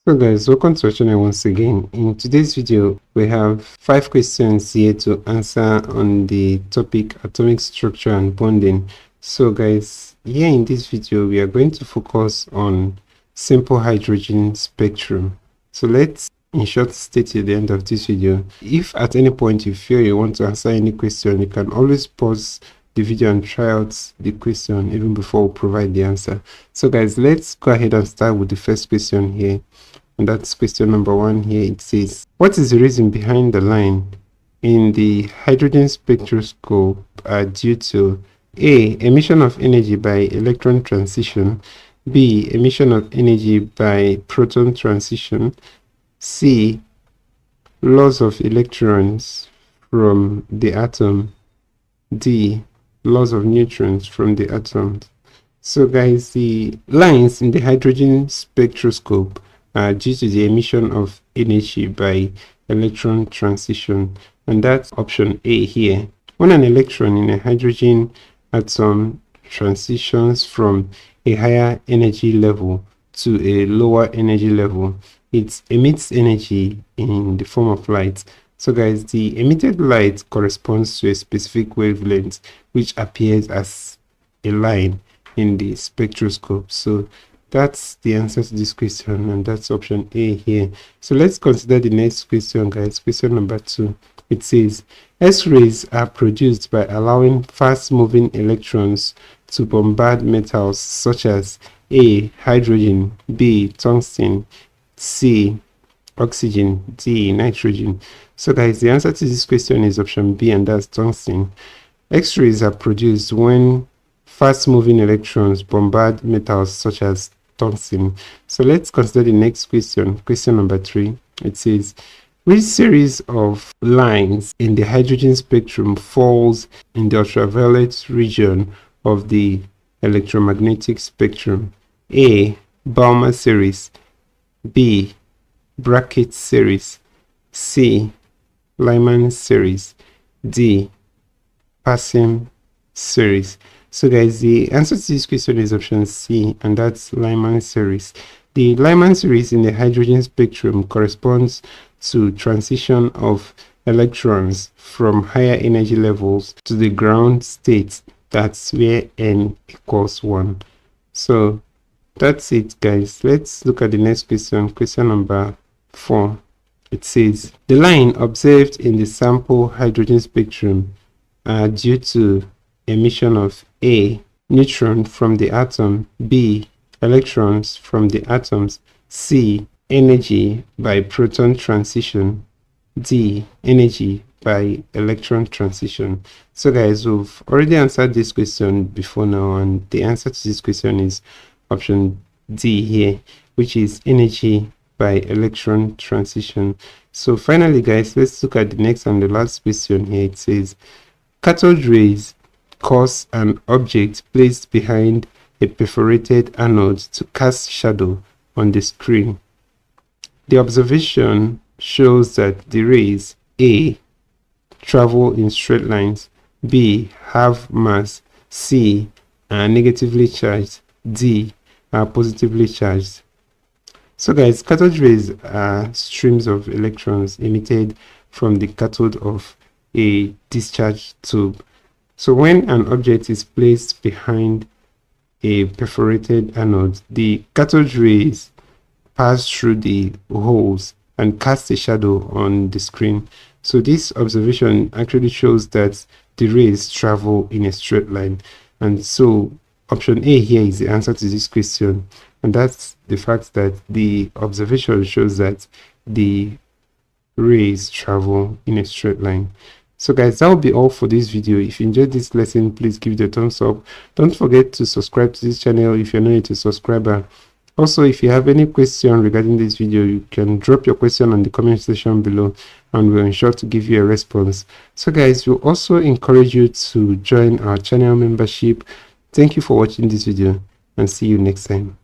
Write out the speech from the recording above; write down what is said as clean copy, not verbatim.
So guys, welcome to our channel once again. In today's video, we have 5 questions here to answer on the topic atomic structure and bonding. So guys, here in this video, we are going to focus on simple hydrogen spectrum. So let's in short stay till the end of this video. If at any point you feel you want to answer any question, you can always pause the video and try out the question even before we provide the answer. So guys, let's go ahead and start with the first question here, and that's question number 1 here. It says, what is the reason behind the line in the hydrogen spectroscope are due to A, emission of energy by electron transition, B, emission of energy by proton transition, C, loss of electrons from the atom, D, loss of neutrons from the atoms. So guys, the lines in the hydrogen spectroscope are due to the emission of energy by electron transition, and that's option A here. When an electron in a hydrogen atom transitions from a higher energy level to a lower energy level, it emits energy in the form of light. So guys, the emitted light corresponds to a specific wavelength which appears as a line in the spectroscope. So that's the answer to this question, and that's option A here. So let's consider the next question, guys. Question number 2. It says, X-rays are produced by allowing fast-moving electrons to bombard metals such as A, hydrogen, B, tungsten, C, oxygen, D, nitrogen. So guys, the answer to this question is option B, and that's tungsten. X-rays are produced when fast-moving electrons bombard metals such as tungsten. So let's consider the next question. Question number 3. It says, which series of lines in the hydrogen spectrum falls in the ultraviolet region of the electromagnetic spectrum? A, Balmer series, B, Brackett series, C, Lyman series, D, Passem series. So guys, the answer to this question is option C, and that's Lyman series. The Lyman series in the hydrogen spectrum corresponds to transition of electrons from higher energy levels to the ground state. That's where n equals 1. So that's it, guys. Let's look at the next question. Question number 4. It says, the line observed in the sample hydrogen spectrum are due to emission of A, neutron from the atom, B, electrons from the atoms, C, energy by proton transition, D, energy by electron transition. So guys, we've already answered this question before now, and the answer to this question is option D here, which is energy by electron transition. So finally, guys, let's look at the next and the last question here. It says, cathode rays cause an object placed behind a perforated anode to cast shadow on the screen. The observation shows that the rays A, travel in straight lines, B, have mass, C, are negatively charged, D, are positively charged. So guys, cathode rays are streams of electrons emitted from the cathode of a discharge tube. So when an object is placed behind a perforated anode, the cathode rays pass through the holes and cast a shadow on the screen. So this observation actually shows that the rays travel in a straight line. And so option A here is the answer to this question. And that's the fact that the observation shows that the rays travel in a straight line. So guys, that will be all for this video. If you enjoyed this lesson, please give it a thumbs up. Don't forget to subscribe to this channel if you're not a subscriber. Also, if you have any question regarding this video, you can drop your question on the comment section below, and we'll ensure to give you a response. So guys, we'll also encourage you to join our channel membership. Thank you for watching this video, and see you next time.